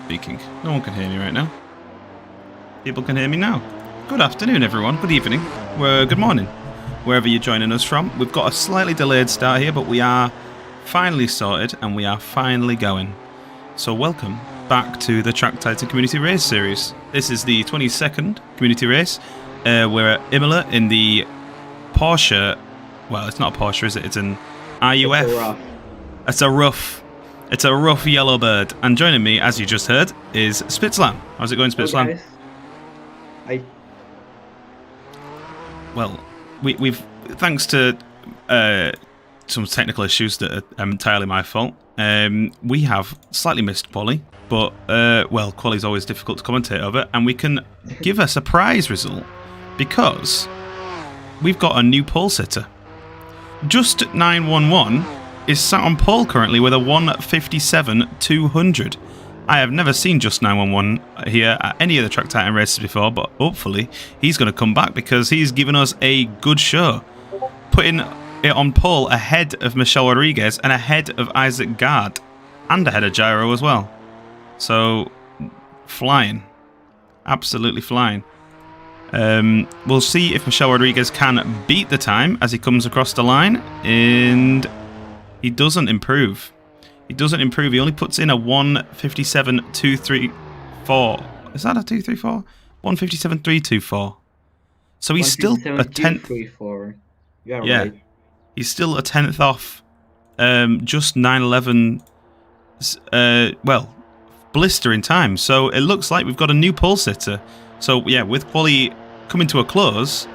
speaking. No one can hear me right now. People can hear me now. Good afternoon, everyone. Good evening. Good morning, wherever you're joining us from. We've got a slightly delayed start here, but we are finally sorted and we are finally going. So welcome back to the Track Titan Community Race Series. This is the 22nd Community Race. We're at Imola in the Porsche. Well, it's not a Porsche, is it? It's an RUF. It's a RUF. It's a RUF Yellowbird. And joining me, as you just heard, is Spitzlam. How's it going, Spitzlam? Well, we've thanks to some technical issues that are entirely my fault. We have slightly missed Quali, but well, Quali's always difficult to commentate over, and we can give a surprise result because we've got a new pole sitter. Just 911 is sat on pole currently with a 1:57.200. I have never seen Just 911 here at any of the Track Titan races before, but hopefully he's going to come back because he's given us a good show, putting it on pole ahead of Michelle Rodriguez and ahead of Isaac Gard and ahead of Gyro as well. So flying, absolutely flying. We'll see if Michelle Rodriguez can beat the time as he comes across the line, and he doesn't improve. He doesn't improve. He only puts in a 1:57.234. Is that a 234? 1:57.324. So he's still a tenth. Yeah, right. He's still a tenth off. Just 911. Well, blistering time. So it looks like we've got a new pole sitter. So yeah, with Quali coming to a close,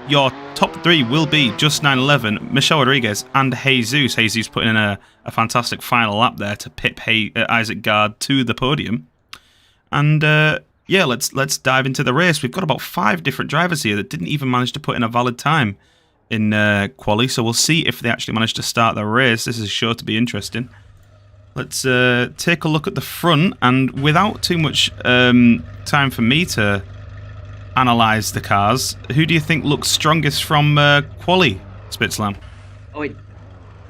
your top three will be Just 911, Michelle Rodriguez, and Jesus. Jesus putting in a fantastic final lap there to pip Isaac Gard to the podium. And yeah, let's dive into the race. We've got about 5 different drivers here that didn't even manage to put in a valid time in Quali. So we'll see if they actually manage to start the race. This is sure to be interesting. Let's take a look at the front, and without too much time for me to analyze the cars, who do you think looks strongest from Quali, Spitzlam? Oh, wait.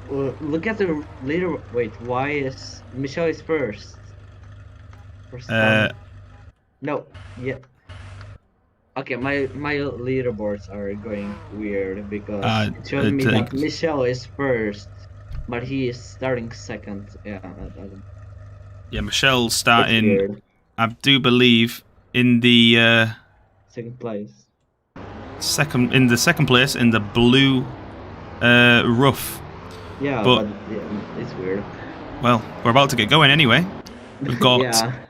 Look at the leader. Wait, why is Michelle is first? No, yeah. Okay, my leaderboards are going weird because it shows me that Michelle is first, but he is starting second. Yeah. Yeah, Michelle's starting. I do believe in the second place. In the second place in the blue RUF. Yeah, but yeah, it's weird. Well, we're about to get going anyway. We've got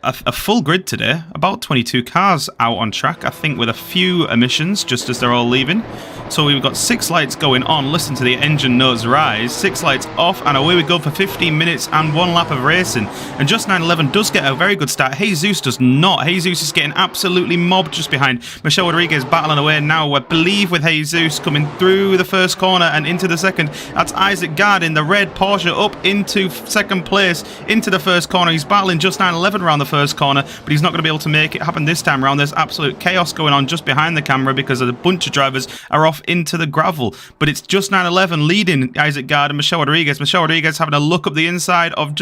a full grid today, about 22 cars out on track, I think, with a few emissions just as they're all leaving. So we've got 6 lights going on, listen to the engine notes rise, 6 lights off, and away we go for 15 minutes and 1 lap of racing. And Just 911 does get a very good start. Jesus does not. Jesus is getting absolutely mobbed just behind. Michelle Rodriguez battling away now, I believe, with Jesus coming through the first corner and into the second. That's Isaac Gard in the red Porsche up into second place, into the first corner. He's battling Just 911 around the first corner, but he's not going to be able to make it happen this time around. There's absolute chaos going on just behind the camera because a bunch of drivers are off into the gravel, but it's Just 911 leading Isaac Gard and Michelle Rodriguez. Michelle Rodriguez having a look up the inside of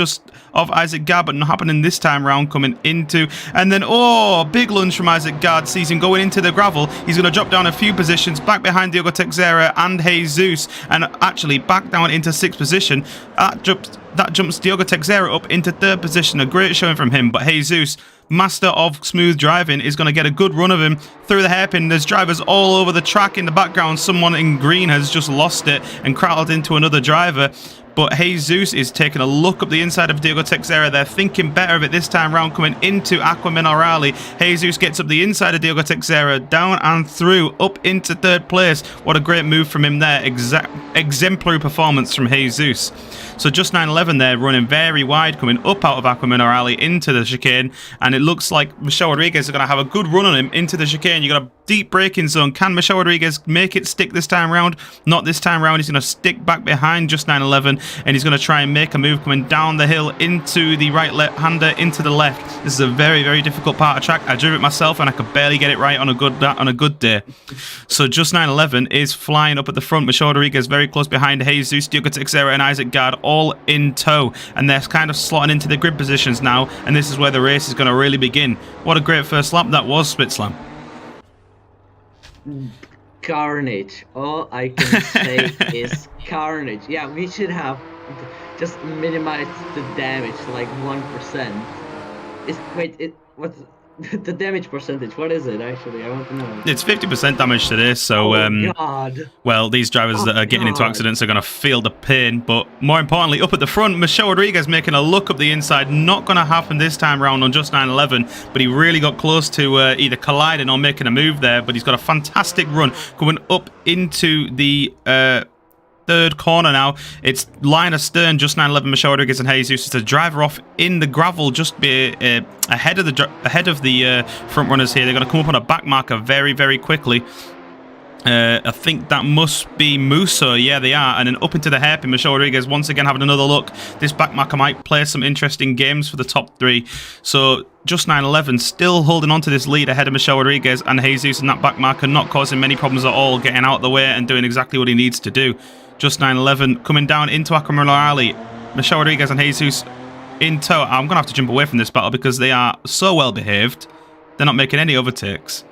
Isaac Gard, but not happening this time around, coming into, and then big lunge from Isaac Gard, sees him going into the gravel. He's going to drop down a few positions back behind Diogo Teixeira and Jesus, and actually back down into 6th position. That jumps Diogo Teixeira up into 3rd position. A great showing from him, but Jesus, master of smooth driving, is going to get a good run of him through the hairpin. There's drivers all over the track in the background. Someone in green has just lost it and crowded into another driver. But Jesus is taking a look up the inside of Diogo Teixeira. They're thinking better of it this time round, coming into Aquaminerale. Jesus gets up the inside of Diogo Teixeira, down and through, up into 3rd place. What a great move from him there. Exemplary performance from Jesus. So Just 911 there running very wide, coming up out of Aquaminerale into the chicane. And it looks like Michelle Rodriguez is going to have a good run on him into the chicane. You've got deep braking zone. Can Michelle Rodriguez make it stick this time round? Not this time round. He's going to stick back behind Just 911, and he's going to try and make a move coming down the hill into the right-hander, into the left. This is a very, very difficult part of track. I drove it myself, and I could barely get it right on a good day. So Just 911 is flying up at the front. Michelle Rodriguez very close behind Jesus, Diogo Teixeira, and Isaac Gard all in tow, and they're kind of slotting into the grid positions now, and this is where the race is going to really begin. What a great first lap that was, Spitzlam. Carnage. All I can say is carnage. Yeah, we should have just minimized the damage like 1%. What's the damage percentage? What is it actually? I want to know. It's 50% damage to this, so God. Well, these drivers that are getting into accidents are going to feel the pain, but more importantly, up at the front, Michelle Rodriguez making a look up the inside. Not going to happen this time round on Just 911, but he really got close to either colliding or making a move there, but he's got a fantastic run coming up into the third corner now. It's line astern, Just 911, Michelle Rodriguez and Jesus to driver off in the gravel, just be ahead of the front runners here. They're going to come up on a back marker very, very quickly. I think that must be Musso. Yeah, they are. And then up into the hairpin, Michelle Rodriguez once again having another look. This back marker might play some interesting games for the top three. So Just 911 still holding on to this lead ahead of Michelle Rodriguez and Jesus, and that back marker not causing many problems at all, getting out of the way and doing exactly what he needs to do. Just 911 coming down into Imola Alley. Michelle Rodriguez and Jesus in tow. I'm going to have to jump away from this battle because they are so well behaved. They're not making any overtakes.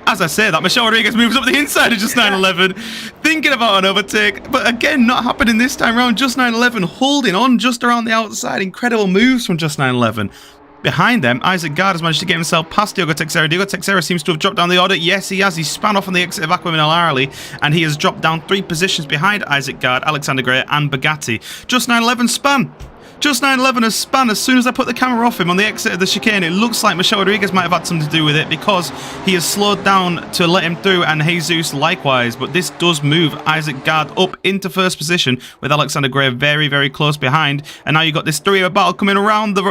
As I say that, Michelle Rodriguez moves up the inside of Just 911, thinking about an overtake, but again, not happening this time around. Just 911 holding on just around the outside. Incredible moves from Just 911. Behind them, Isaac Gard has managed to get himself past Diogo Teixeira. Diogo Teixeira seems to have dropped down the order. Yes, he has. He span off on the exit of Imola Alley, and he has dropped down 3 positions behind Isaac Gard, Alexander Gray, and Bugatti. Just 911 span. Just 911 has spun as soon as I put the camera off him on the exit of the chicane. It looks like Michelle Rodriguez might have had something to do with it because he has slowed down to let him through, and Jesus likewise. But this does move Isaac Gard up into first position with Alexander Gray very, very close behind. And now you've got this three-way battle coming around the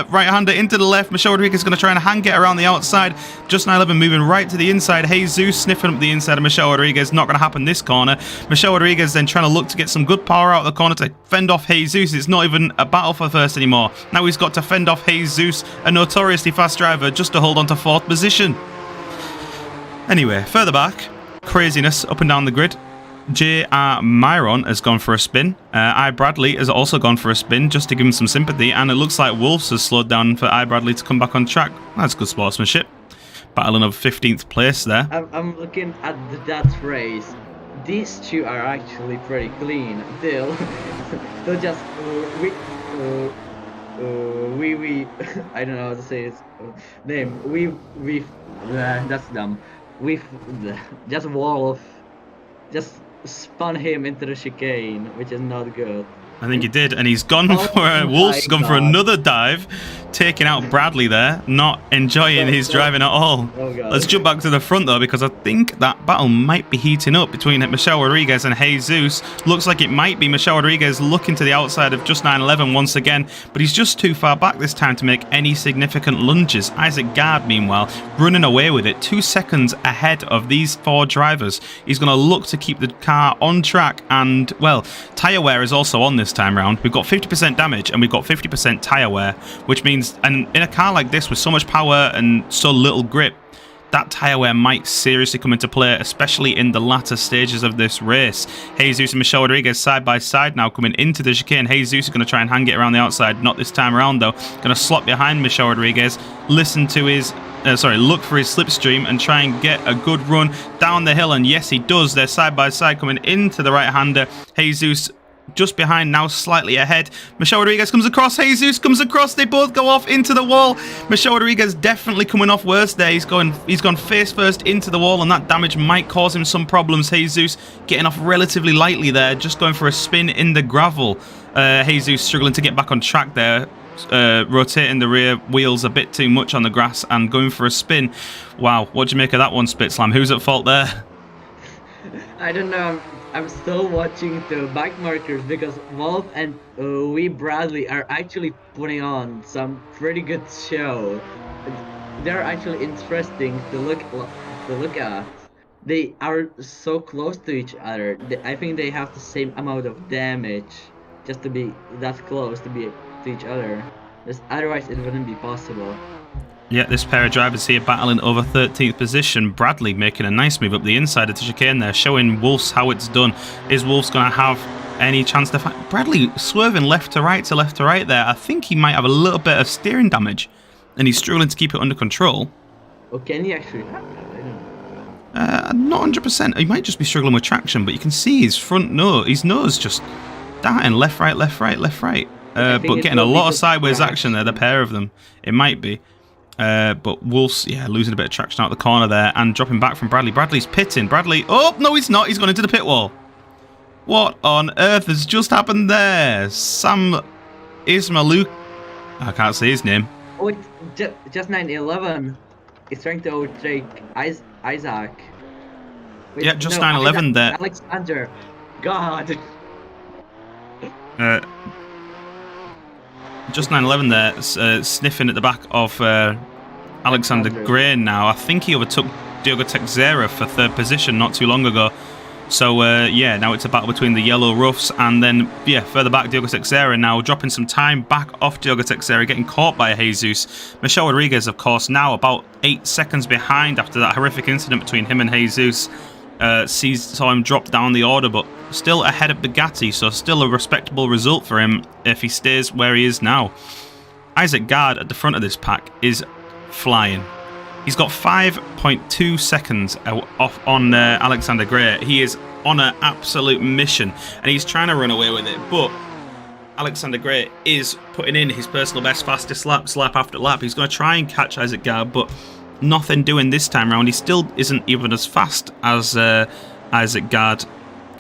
right-hander into the left. Michelle Rodriguez is going to try and hang it around the outside. Just 911 moving right to the inside. Jesus sniffing up the inside of Michelle Rodriguez. Not going to happen this corner. Michelle Rodriguez then trying to look to get some good power out of the corner to fend off Jesus. It's not even a battle for first anymore. Now he's got to fend off Jesus, a notoriously fast driver, just to hold on to 4th position. Anyway, further back, craziness up and down the grid. J.R. Myron has gone for a spin. I. Bradley has also gone for a spin just to give him some sympathy, and it looks like Wolves has slowed down for I. Bradley to come back on track. That's good sportsmanship. Battling of 15th place there. I'm looking at that race. These two are actually pretty clean. They'll just we I don't know how to say his name. That's dumb. We've just spun him into the chicane, which is not good. I think he did, and he's gone for Wolf's gone for another dive, taking out Bradley there, not enjoying his driving at all. Let's jump back to the front though, because I think that battle might be heating up between Michelle Rodriguez and Jesus. Looks like it might be Michelle Rodriguez looking to the outside of Just 911 once again, but he's just too far back this time to make any significant lunges. Isaac Gard, meanwhile, running away with it, 2 seconds ahead of these 4 drivers. He's going to look to keep the car on track, and, well, tyre wear is also on this time round. We've got 50% damage and we've got 50% tyre wear, which means, and in a car like this with so much power and so little grip, that tyre wear might seriously come into play, especially in the latter stages of this race. Jesus and Michelle Rodriguez side by side now coming into the chicane. Jesus is going to try and hang it around the outside, not this time around though. Going to slot behind Michelle Rodriguez, listen to his look for his slipstream and try and get a good run down the hill, and yes he does. They're side by side coming into the right-hander. Jesus just behind now, slightly ahead. Michelle Rodriguez comes across, Jesus comes across, they both go off into the wall. Michelle Rodriguez definitely coming off worse there. He's gone face first into the wall, and that damage might cause him some problems. Jesus getting off relatively lightly there, just going for a spin in the gravel. Jesus struggling to get back on track there, rotating the rear wheels a bit too much on the grass and going for a spin. Wow, what do you make of that one, Spitslam? Who's at fault there? I don't know. I'm still watching the back markers because Wolf and Bradley are actually putting on some pretty good show. they're actually interesting to look at. They are so close to each other. I think they have the same amount of damage just to be that close to each other. Otherwise, it wouldn't be possible. Yeah, this pair of drivers here battling over 13th position. Bradley making a nice move up the inside of the chicane there, showing Wolfs how it's done. Is Wolfs going to have any chance to fight? Bradley swerving left to right there. I think he might have a little bit of steering damage, and he's struggling to keep it under control. Oh, can he actually have that? I know. don't Not 100%. He might just be struggling with traction, but you can see his nose just darting left, right. But getting a lot of sideways action there, the pair of them. It might be. But Wolf's, losing a bit of traction out the corner there and dropping back from Bradley. Bradley's pitting. Bradley, oh, no, he's not. He's gone into the pit wall. What on earth has just happened there? Sam Ismailuk, I can't say his name. Oh, it's just 911. He's trying to overtake Isaac. Wait, yeah, just 911 there. Alexander. God. Just 911 there, sniffing at the back of Alexander Gray now. I think he overtook Diogo Teixeira for 3rd position not too long ago. So, now it's a battle between the yellow RUFs and then, further back, Diogo Teixeira now dropping some time back off Diogo Teixeira, getting caught by Jesus. Michel Rodriguez, of course, now about 8 seconds behind after that horrific incident between him and Jesus. Saw him drop down the order, but still ahead of Bugatti, so still a respectable result for him if he stays where he is now. Isaac Gard at the front of this pack is flying. He's got 5.2 seconds off on Alexander Gray. He is on an absolute mission, and he's trying to run away with it, but Alexander Gray is putting in his personal best, fastest lap after lap. He's going to try and catch Isaac Gard, but nothing doing this time round. He still isn't even as fast as Isaac Gard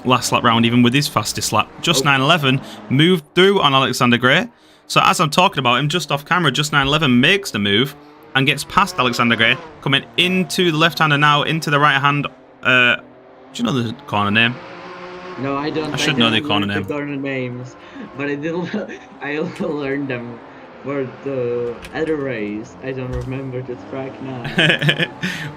last lap round, even with his fastest lap. Just 911 moved through on Alexander Gray. So as I'm talking about him, just off camera, Just 911 makes the move and gets past Alexander Gray, coming into the left-hander now, into the right-hand. Do you know the corner name? No, I don't. I should know the corner name. Corner names, but I also learned them for the other race. I don't remember the track now.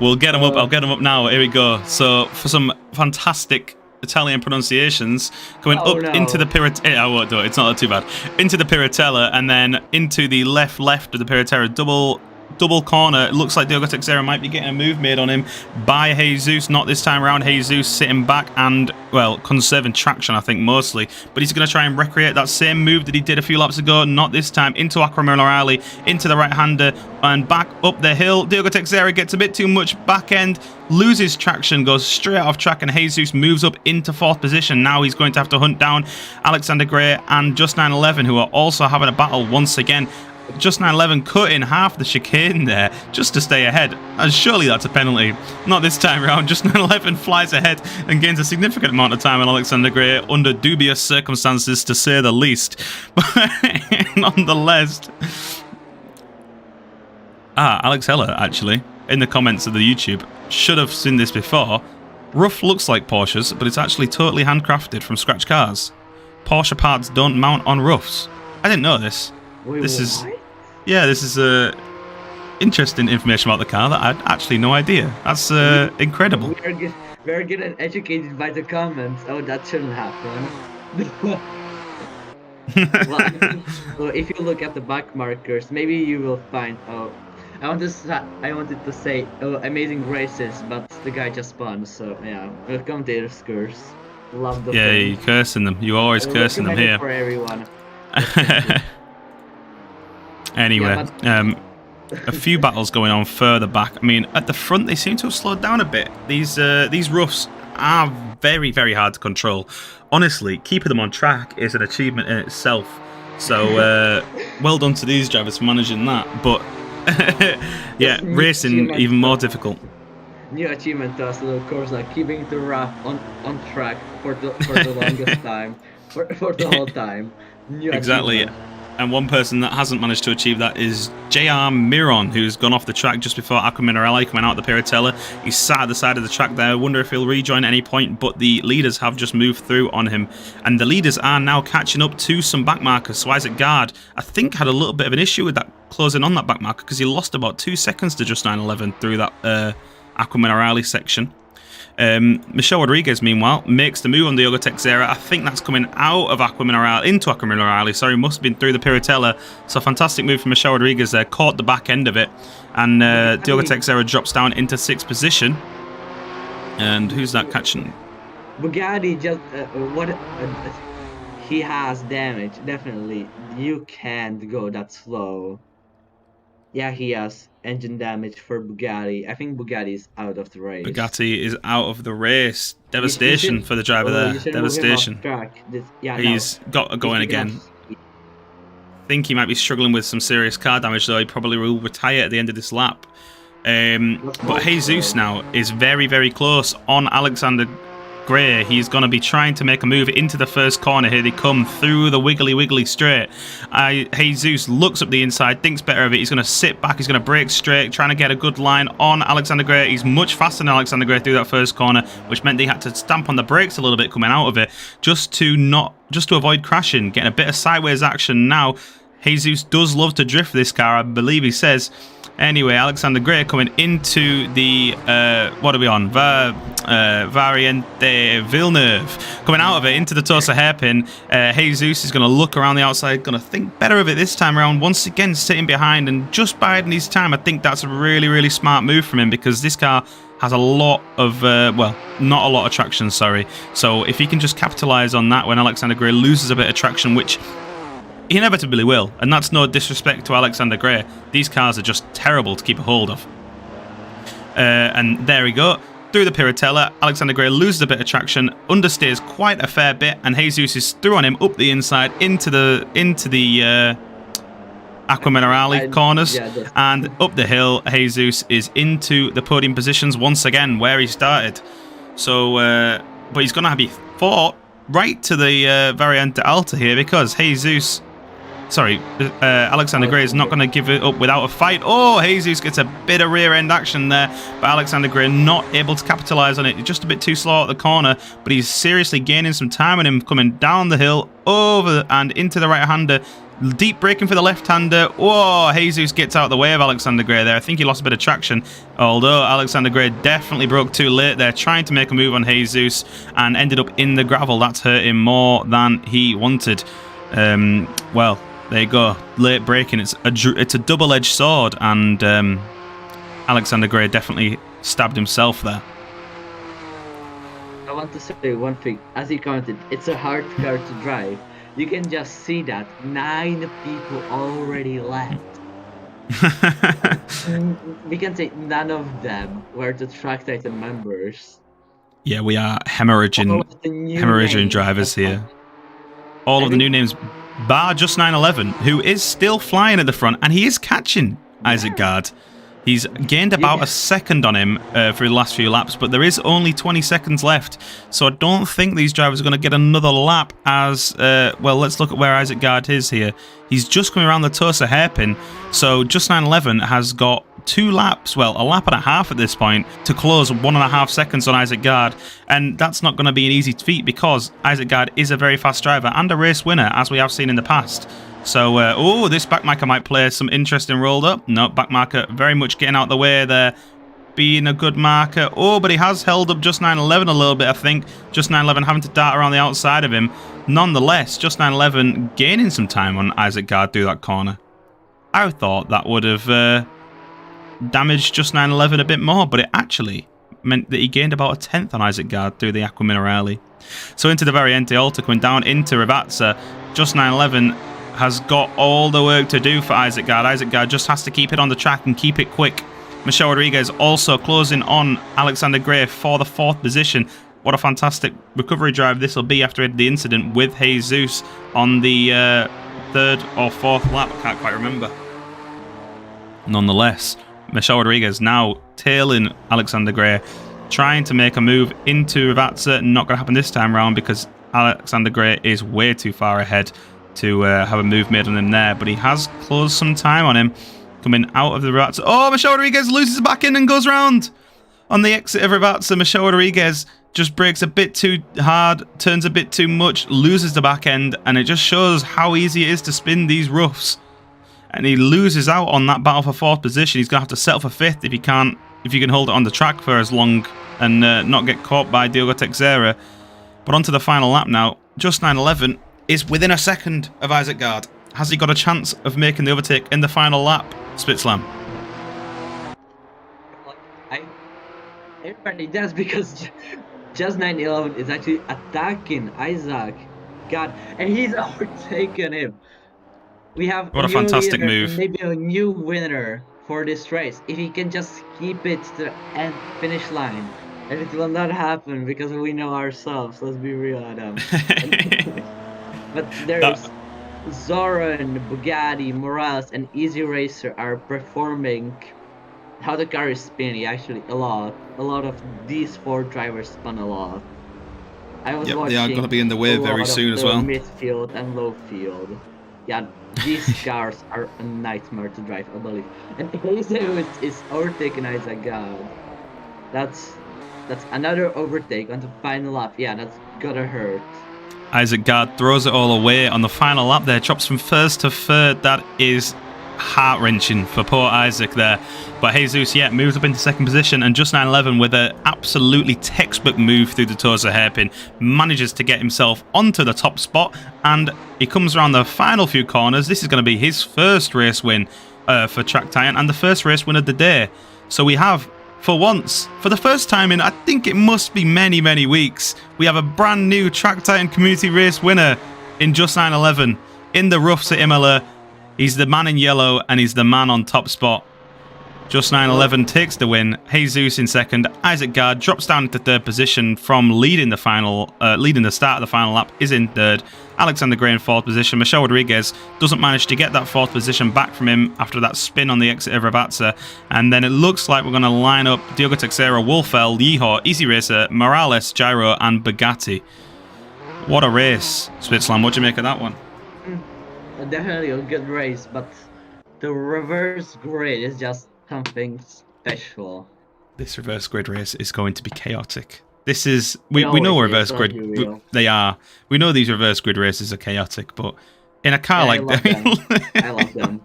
We'll get them up. I'll get them up now. Here we go. So for some fantastic Italian pronunciations, coming into the Piratella. I won't do it. It's not too bad. Into the Piratella and then into the left of the Piratella. Double corner. It looks like Diogo Teixeira might be getting a move made on him by Jesus. Not this time around. Jesus sitting back and, conserving traction, I think, mostly. But he's going to try and recreate that same move that he did a few laps ago. Not this time. Into Aquamarine, into the right-hander, and back up the hill. Diogo Teixeira gets a bit too much back end, loses traction, goes straight off track, and Jesus moves up into 4th position. Now he's going to have to hunt down Alexander Gray and Just 911, who are also having a battle once again. Just 911 cut in half the chicane there just to stay ahead, and surely that's a penalty. Not this time around. Just 911 flies ahead and gains a significant amount of time on Alexander Gray under dubious circumstances, to say the least. But nonetheless, Alex Heller actually in the comments of the YouTube should have seen this before. RUF looks like Porsches, but it's actually totally handcrafted from scratch cars. Porsche parts don't mount on RUFs. I didn't know this. Wait, this what? is interesting information about the car that I had actually no idea. That's incredible. We're getting educated by the comments. Oh, that shouldn't happen. Well, if you look at the back markers, maybe you will find. Oh, I wanted to say, oh, amazing races, but the guy just spun. So yeah, welcome to the scores. Love the. Yeah, you're cursing them. You're always cursing them here. For everyone. Anyway, a few battles going on further back. I mean, at the front, they seem to have slowed down a bit. These RUFs are very, very hard to control. Honestly, keeping them on track is an achievement in itself. So, well done to these drivers for managing that. But, yeah, racing even more difficult. New achievement to us, of course, like keeping the RUF on track for the longest time, for the whole time. Exactly. And one person that hasn't managed to achieve that is JR Miron, who's gone off the track just before Aquamarine coming out of the Piratella. He's sat at the side of the track there. I wonder if he'll rejoin at any point, but the leaders have just moved through on him. And the leaders are now catching up to some back markers. So Isaac Gard, I think, had a little bit of an issue with that closing on that back marker because he lost about 2 seconds to just 911 through that Aqua Minerale section. Michelle Rodriguez, meanwhile, makes the move on the Diogo Teixeira. I think that's coming out of Aqua Minerale, into Aqua Minerale, sorry, must have been through the Piratella. So fantastic move from Michelle Rodriguez there, caught the back end of it. And Diogo Teixeira drops down into 6th position. And who's that catching? Bugatti just, he has damage, definitely. You can't go that slow. Yeah, he has engine damage for Bugatti. I think Bugatti is out of the race. Bugatti is out of the race. Devastation for the driver there. Devastation. He's got going again. I think he might be struggling with some serious car damage, though. He probably will retire at the end of this lap. But Jesus now is very, very close on Alexander Gray. He's going to be trying to make a move into the first corner. Here they come through the wiggly straight. Jesus looks up the inside, thinks better of it. He's going to sit back. He's going to brake straight, trying to get a good line on Alexander Gray. He's much faster than Alexander Gray through that first corner, which meant they had to stamp on the brakes a little bit coming out of it, just to avoid crashing, getting a bit of sideways action now. Jesus does love to drift this car, I believe he says. Anyway, Alexander Gray coming into the, what are we on? Variante Villeneuve. Coming out of it into the Tosa hairpin. Jesus is going to look around the outside, going to think better of it this time around. Once again, sitting behind and just biding his time. I think that's a really, really smart move from him because this car has a lot of, well, not a lot of traction, sorry. So if he can just capitalize on that when Alexander Gray loses a bit of traction, which he inevitably will, and that's no disrespect to Alexander Gray. These cars are just terrible to keep a hold of. And there we go. Through the Piratella, Alexander Gray loses a bit of traction, understeers quite a fair bit, and Jesus is through on him up the inside into the Aqua Minerale corners, and up the hill. Jesus is into the podium positions once again where he started. So, but he's going to be fought right to the Variante Alta here because Alexander Gray is not going to give it up without a fight. Oh, Jesus gets a bit of rear end action there, but Alexander Gray not able to capitalize on it. He's just a bit too slow at the corner, but he's seriously gaining some time on him coming down the hill over and into the right hander. Deep braking for the left-hander. Whoa, Jesus gets out of the way of Alexander Gray there. I think he lost a bit of traction, although Alexander Gray definitely broke too late there, trying to make a move on Jesus and ended up in the gravel. That's hurt him more than he wanted. Well, there you go. Late braking. It's a double-edged sword, and Alexander Gray definitely stabbed himself there. I want to say one thing. As you commented, it's a hard car to drive. You can just see that 9 people already left. We can say none of them were the Track Titan members. Yeah, we are hemorrhaging drivers here. All of the new names, bar just 911, who is still flying at the front, and he is catching Isaac Gard. He's gained about a second on him for the last few laps, but there is only 20 seconds left. So I don't think these drivers are going to get another lap as, well, let's look at where Isaac Gard is here. He's just coming around the Tosa hairpin. So Just 911 has got 2 laps, well, a lap and a half at this point, to close 1.5 seconds on Isaac Gard. And that's not going to be an easy feat because Isaac Gard is a very fast driver and a race winner, as we have seen in the past. So, oh, this backmarker might play some interesting role up. No, backmarker very much getting out of the way there, being a good marker. Oh, but he has held up Just 911 a little bit, I think. Just 911 having to dart around the outside of him. Nonetheless, Just 911 gaining some time on Isaac Gard through that corner. I thought that would have damaged Just 911 a bit more, but it actually meant that he gained about a 10th on Isaac Gard through the Aqua Minerale. So into the Variante Alta, coming down into Rivazza. Just 911 has got all the work to do for Isaac Gard. Isaac Gard just has to keep it on the track and keep it quick. Michelle Rodriguez also closing on Alexander Gray for the 4th position. What a fantastic recovery drive this will be after the incident with Jesus on the 3rd or 4th lap. I can't quite remember. Nonetheless, Michelle Rodriguez now tailing Alexander Gray, trying to make a move into Rivazza. Not going to happen this time around because Alexander Gray is way too far ahead to have a move made on him there, but he has closed some time on him coming out of the Rivazza. Oh, Michelle Rodriguez loses back in and goes round on the exit of Rivazza. Michelle Rodriguez just brakes a bit too hard, turns a bit too much, loses the back end, and it just shows how easy it is to spin these roughs. and he loses out on that battle for 4th position. He's going to have to settle for 5th if he can hold it on the track for as long and not get caught by Diogo Teixeira. But onto the final lap now. Just 9:11 is within a second of Isaac Gard. Has he got a chance of making the overtake in the final lap, Spitzlam? Everybody does, because just 9:11 is actually attacking Isaac Gard, and he's overtaken him. We have what a fantastic move. Maybe a new winner for this race if he can just keep it to the end finish line. And it will not happen because we know ourselves. Let's be real, Adam. But there's Zoran, Bugatti, Morales, and Easy Racer are performing how the car is spinning actually a lot. A lot of these 4 drivers spun a lot. I was watching. They are going to be in the way very soon as well. Midfield and low field. Yeah, these cars are a nightmare to drive, I believe. And Jesus is overtaking Isaac Gard. That's another overtake on the final lap. Yeah, that's gotta hurt. Isaac Gard throws it all away on the final lap there. Drops from 1st to 3rd. That is heart-wrenching for poor Isaac there. But Jesus, yeah, moves up into 2nd position, and just 9:11 with an absolutely textbook move through the Tosa hairpin, manages to get himself onto the top spot, and he comes around the final few corners. This is going to be his first race win for Track Titan, and the first race win of the day. So we have, for once, for the first time in I think it must be many, many weeks, we have a brand new Track Titan Community Race winner in just 9:11 in the RUFs at Imola. He's the man in yellow, and he's the man on top spot. Just 9:11 takes the win. Jesus in 2nd. Isaac Gard drops down into 3rd position from leading the start of the final lap. Is in 3rd. Alexander Gray in 4th position. Michel Rodriguez doesn't manage to get that 4th position back from him after that spin on the exit of Rabatza. And then it looks like we're going to line up Diogo Teixeira, Wolfell, Yeehaw, Easy Racer, Morales, Gyro, and Bugatti. What a race, Spitzlam. What do you make of that one? Definitely a good race, but the reverse grid is just something special. This reverse grid race is going to be chaotic. This is we know reverse grid. They are. We know these reverse grid races are chaotic, but in a car like that, I love them.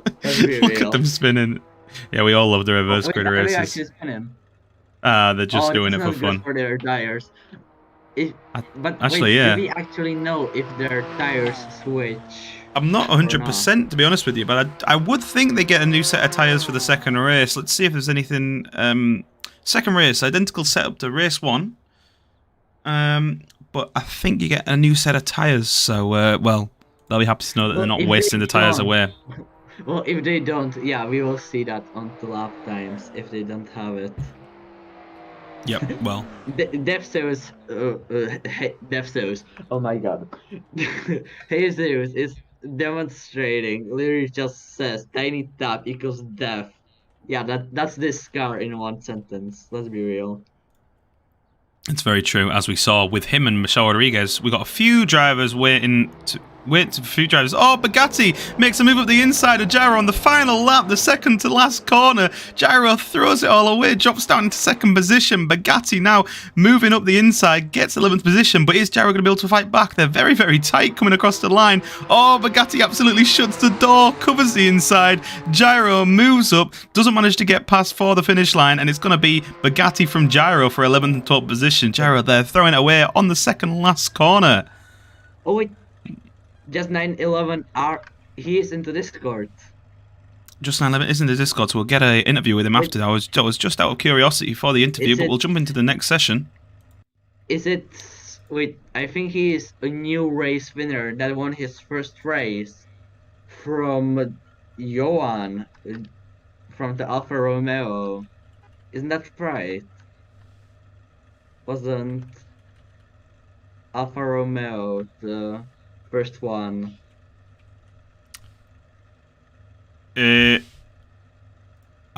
Look at them spinning. Yeah, we all love the reverse grid races. Actually spinning? They're just doing it for fun. For their tires. But actually, wait, yeah. do we actually know if their tires switch? I'm not 100% to be honest with you, but I would think they get a new set of tyres for the second race. Let's see if there's anything. Second race, identical setup to race 1. But I think you get a new set of tyres, so, well, they'll be happy to know that they're not wasting the tyres away. Well, if they don't, yeah, we will see that on the lap times, if they don't have it. Yep, well. Defsos, oh my god. Jesus is demonstrating, literally just says tiny tap equals def. Yeah, that's this car in one sentence, let's be real. It's very true. As we saw with him and Michel Rodriguez, we got a few drivers waiting for a few drivers. Oh, Bugatti makes a move up the inside of Gyro on the final lap, the second to last corner. Gyro throws it all away, drops down into 2nd position. Bugatti now moving up the inside, gets 11th position, but is Gyro going to be able to fight back? They're very, very tight coming across the line. Oh, Bugatti absolutely shuts the door, covers the inside. Gyro moves up, doesn't manage to get past for the finish line, and it's going to be Bugatti from Gyro for 11th and 12th position. Gyro there throwing it away on the second last corner. Oh, wait. Just 911 he is into Discord. Just 911 is in the Discord, so we'll get an interview with him after. That was just out of curiosity for the interview, but we'll jump into the next session. Is it? Wait, I think he is a new race winner that won his first race from Johan from the Alfa Romeo. Isn't that right? Wasn't Alfa Romeo the first one? I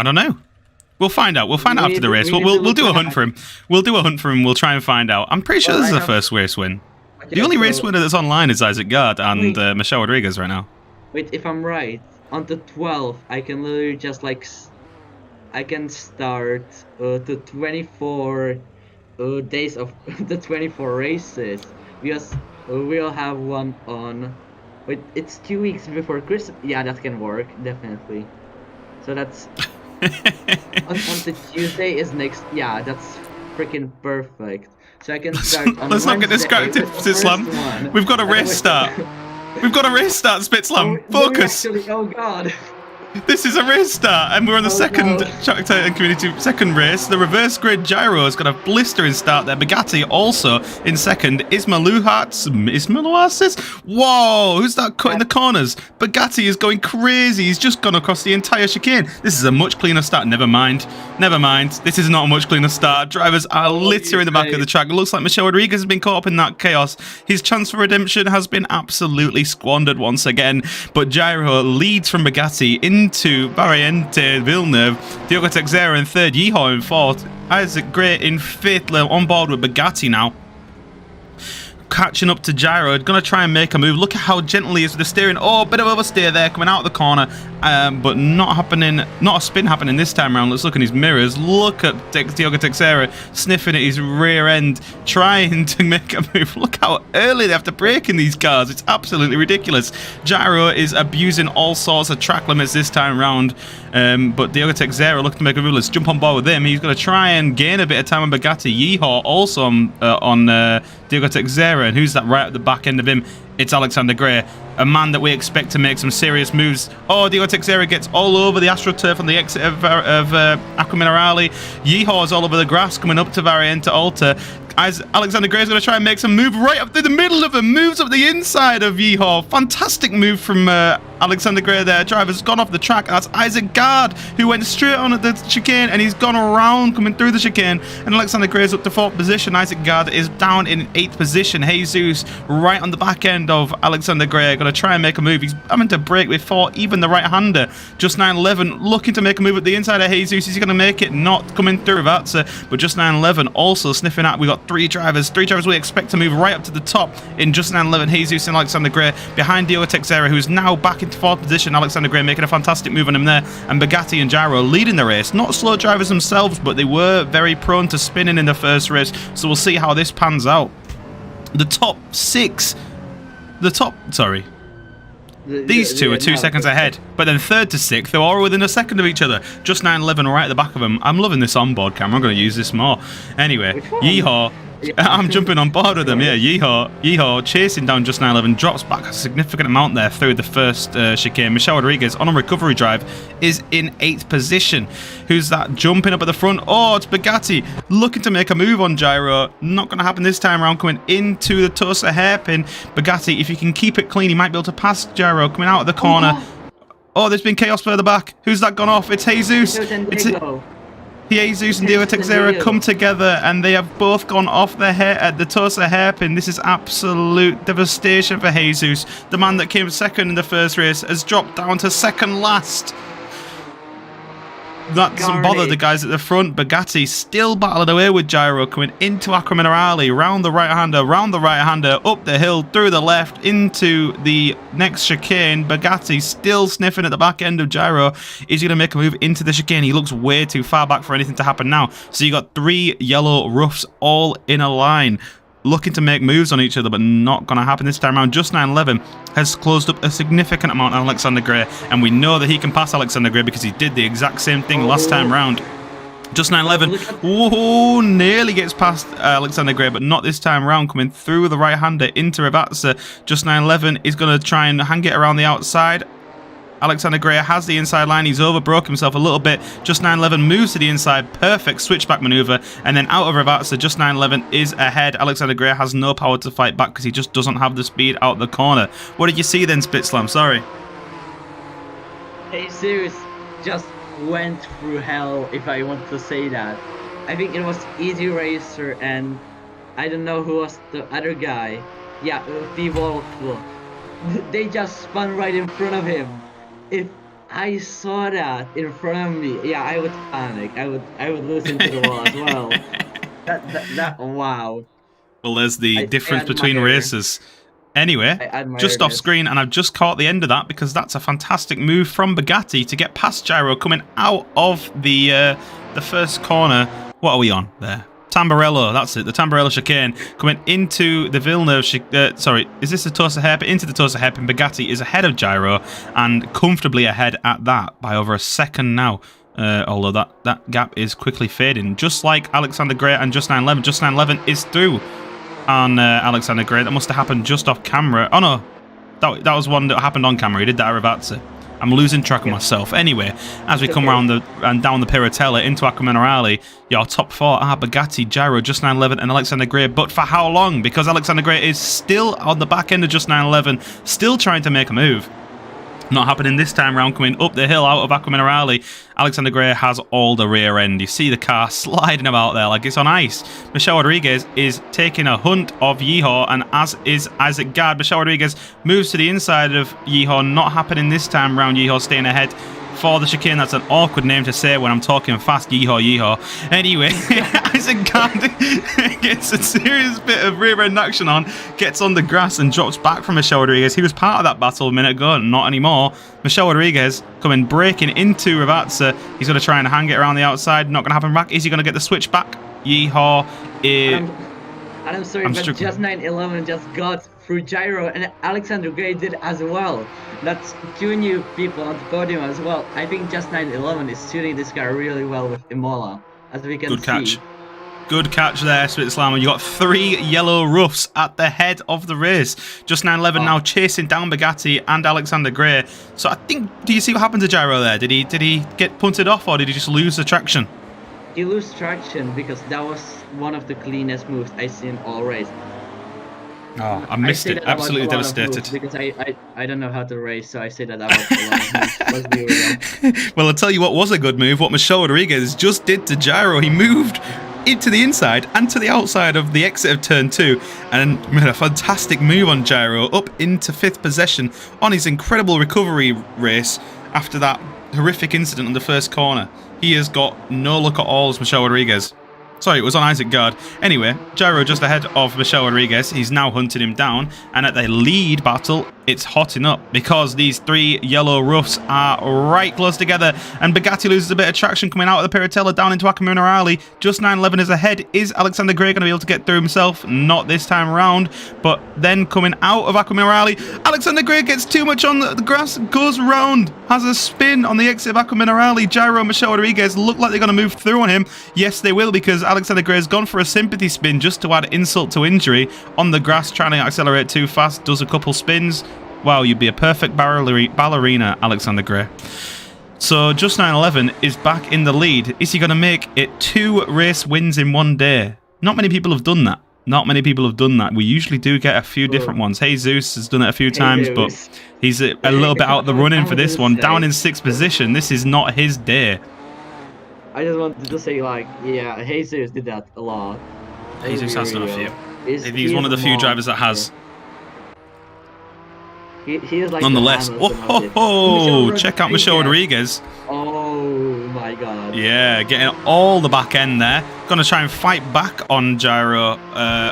don't know. We'll find out. We'll find out after the race. We'll do a hunt for him. We'll do a hunt for him. We'll try and find out. I'm pretty sure this is the first race win. Okay, the only race winner that's online is Isaac Gard and Michel Rodriguez right now. Wait, if I'm right, on the 12th, I can literally just I can start the 24 days of the 24 races, because we'll have one on Wait, it's 2 weeks before Christmas. Yeah, that can work, definitely. So that's on the Tuesday is next. Yeah, that's freaking perfect. So I can start on Let's not get Wednesday distracted, with the first Spitzlam. one. We've got a race start. We've got a race start, Spitzlam. Focus. Do we actually? Oh god. This is a race start, and we're on the second Track Titan Community second race. The reverse grid Gyro has got a blistering start there. Bugatti also in second. Ismailuasis? Whoa, who's that cutting the corners? Bugatti is going crazy. He's just gone across the entire chicane. This is a much cleaner start. Never mind. Never mind. This is not a much cleaner start. Drivers are littering the back of the track. It looks like Michel Rodriguez has been caught up in that chaos. His chance for redemption has been absolutely squandered once again. But Gyro leads from Bugatti into Variante Villeneuve, Diogo Teixeira in third, Yeehaw in fourth, Isaac Gray in fifth, on board with Bugatti now. Catching up to Gyro, going to try and make a move. Look at how gently he is with the steering. Oh, bit of oversteer there, coming out of the corner, but not happening. Not a spin happening this time around. Let's look in his mirrors. Look at Diogo Teixeira sniffing at his rear end, trying to make a move. Look how early they have to brake in these cars. It's absolutely ridiculous. Gyro is abusing all sorts of track limits this time around, but Diogo Teixeira looking to make a move. Let's jump on board with him. He's going to try and gain a bit of time on Bugatti. Yeehaw also on Diogo Teixeira. And who's that right at the back end of him? It's Alexander Gray, a man that we expect to make some serious moves. Oh, Diogo Teixeira gets all over the AstroTurf on the exit of Acqua Minerale. Yeehaw's all over the grass coming up to Variante Alta. As Alexander Gray is going to try and make some move right up through the middle of him, moves up the inside of Yeehaw. Fantastic move from Alexander Gray there. Driver's gone off the track. That's Isaac Gard, who went straight on at the chicane, and he's gone around coming through the chicane. And Alexander Gray is up to fourth position. Isaac Gard is down in eighth position. Jesus right on the back end of Alexander Gray. Going to try and make a move. He's having to brake before even the right-hander. Just 911 looking to make a move at the inside of Jesus. Is he going to make it? Not coming through Vatsa, but just 911 also sniffing out. We got three drivers we expect to move right up to the top in just 911. Jesus and Alexander Gray behind Diogo Teixeira, who's now back into fourth position. Alexander Gray making a fantastic move on him there, and Bugatti and Gyro leading the race. Not slow drivers themselves, but they were very prone to spinning in the first race, so we'll see how this pans out. These two are 2 seconds ahead, but then third to sixth, they're all within a second of each other. Just 911 right at the back of them. I'm loving this onboard camera. I'm going to use this more. Anyway, Yeehaw. I'm jumping on board with them, yeah. Yeehaw chasing down just 911, drops back a significant amount there through the first chicane. Michel Rodriguez on a recovery drive is in 8th position. Who's that jumping up at the front? Oh, it's Bugatti looking to make a move on Gyro. Not going to happen this time around, coming into the Tosa hairpin. Bugatti, if you can keep it clean, he might be able to pass Gyro coming out of the corner. Oh, there's been chaos further back. Who's that gone off? It's Jesus. Jesus and Diogo Teixeira come together, and they have both gone off the Tosa hairpin. This is absolute devastation for Jesus. The man that came second in the first race has dropped down to second last. That doesn't bother the guys at the front. Bugatti still battling away with Gyro, coming into Acqua Minerale, round the right-hander, up the hill, through the left, into the next chicane. Bugatti still sniffing at the back end of Gyro. Is he going to make a move into the chicane? He looks way too far back for anything to happen now. So you got 3 yellow RUFs all in a line, looking to make moves on each other, but not going to happen this time around. Just 911 has closed up a significant amount on Alexander Gray, and we know that he can pass Alexander Gray because he did the exact same thing last time round. Just 911, whoa, nearly gets past Alexander Gray, but not this time around, coming through the right-hander into Ravazza. Just 911 is going to try and hang it around the outside. Alexander Gray has the inside line. He's overbroke himself a little bit. Just 911 moves to the inside. Perfect switchback maneuver. And then out of Ravazza, just 911 is ahead. Alexander Gray has no power to fight back because he just doesn't have the speed out the corner. What did you see then, Spitzlam? Sorry. Jesus just went through hell, if I want to say that. I think it was Easy Racer, and I don't know who was the other guy. Yeah, the Wolf. They just spun right in front of him. If I saw that in front of me, yeah, I would panic. I would lose into the wall as well. That wow. Well, there's the difference between races. Anyway, just off screen, and I've just caught the end of that because that's a fantastic move from Bugatti to get past Gyro coming out of the first corner. What are we on there? Tamburello, that's it. The Tamburello chicane coming into the Villeneuve. Sorry, is this the Tosa hairpin? Into the Tosa hairpin. Bugatti is ahead of Gyro and comfortably ahead at that by over a second now. Although that gap is quickly fading, just like Alexander Gray and Just 911. Just 911 is through on Alexander Gray. That must have happened just off camera. Oh no, that was one that happened on camera. He did that at Ravazza. I'm losing track of myself. Anyway, as we come around and down the Piratella into Acqua Minerale, your top four are Bugatti, Gyro, Just 911 and Alexander Gray. But for how long? Because Alexander Gray is still on the back end of Just 911, still trying to make a move. Not happening this time round, coming up the hill out of Acqua Minerale. Alexander Gray has all the rear end. You see the car sliding about there like it's on ice. Michelle Rodriguez is taking a hunt of Yeehaw, and as is Isaac Gard. Michelle Rodriguez moves to the inside of Yeehaw. Not happening this time round. Yeehaw staying ahead for the chicane. That's an awkward name to say when I'm talking fast. Yeehaw. Anyway, Isaac Gard gets a serious bit of rear end action on, gets on the grass and drops back from Michelle Rodriguez. He was part of that battle a minute ago, not anymore. Michelle Rodriguez coming breaking into Ravazza. He's going to try and hang it around the outside. Not going to happen back. Is he going to get the switch back? Yeehaw. I'm sorry, but Just 911 just got through Gyro, and Alexander Gray did as well. That's two new people on the podium as well. I think Just 911 is suiting this car really well with Imola, as we can see. Good catch. Good catch there, Sweet Slammer. You got 3 yellow RUFs at the head of the race. Just 911 now chasing down Bugatti and Alexander Gray. So I think, do you see what happened to Gyro there? Did he get punted off, or did he just lose the traction? He lose traction because that was one of the cleanest moves I've seen all race. Oh, I missed it. Absolutely devastated. Because I don't know how to race, so I say that about a lot of moves. Let's be real. Well, I'll tell you what was a good move. What Michelle Rodriguez just did to Gyro. He moved into the inside and to the outside of the exit of turn 2 and made a fantastic move on Gyro up into 5th position on his incredible recovery race after that horrific incident on the first corner. He has got no luck at all as Michelle Rodriguez. Sorry, it was on Isaac Gard. Anyway, Gyro just ahead of Michelle Rodriguez. He's now hunting him down. And at the lead battle, it's hotting up because these 3 yellow RUFs are right close together. And Bugatti loses a bit of traction coming out of the Piratella down into Acqua Minerale. Just 911 is ahead. Is Alexander Gray going to be able to get through himself? Not this time around. But then coming out of Acqua Minerale, Alexander Gray gets too much on the grass, goes round, has a spin on the exit of Acqua Minerale. Gyro and Michelle Rodriguez look like they're going to move through on him. Yes, they will, because Alexander Gray has gone for a sympathy spin just to add insult to injury on the grass, trying to accelerate too fast, does a couple spins. Wow, you'd be a perfect ballerina, Alexander Gray. So Just 911 is back in the lead. Is he going to make it 2 race wins in one day? Not many people have done that. Not many people have done that. We usually do get a few different ones. Jesus has done it a few times, but he's a little bit out the running for this one. Down in 6th position. This is not his day. I just wanted to say, like, yeah, Jesus did that a lot. Jesus has done a few. He's one of the few drivers that has. He is like nonetheless. Oh, check out Michelle Rodriguez. Oh my god. Yeah, getting all the back end there. Gonna try and fight back on Gyro.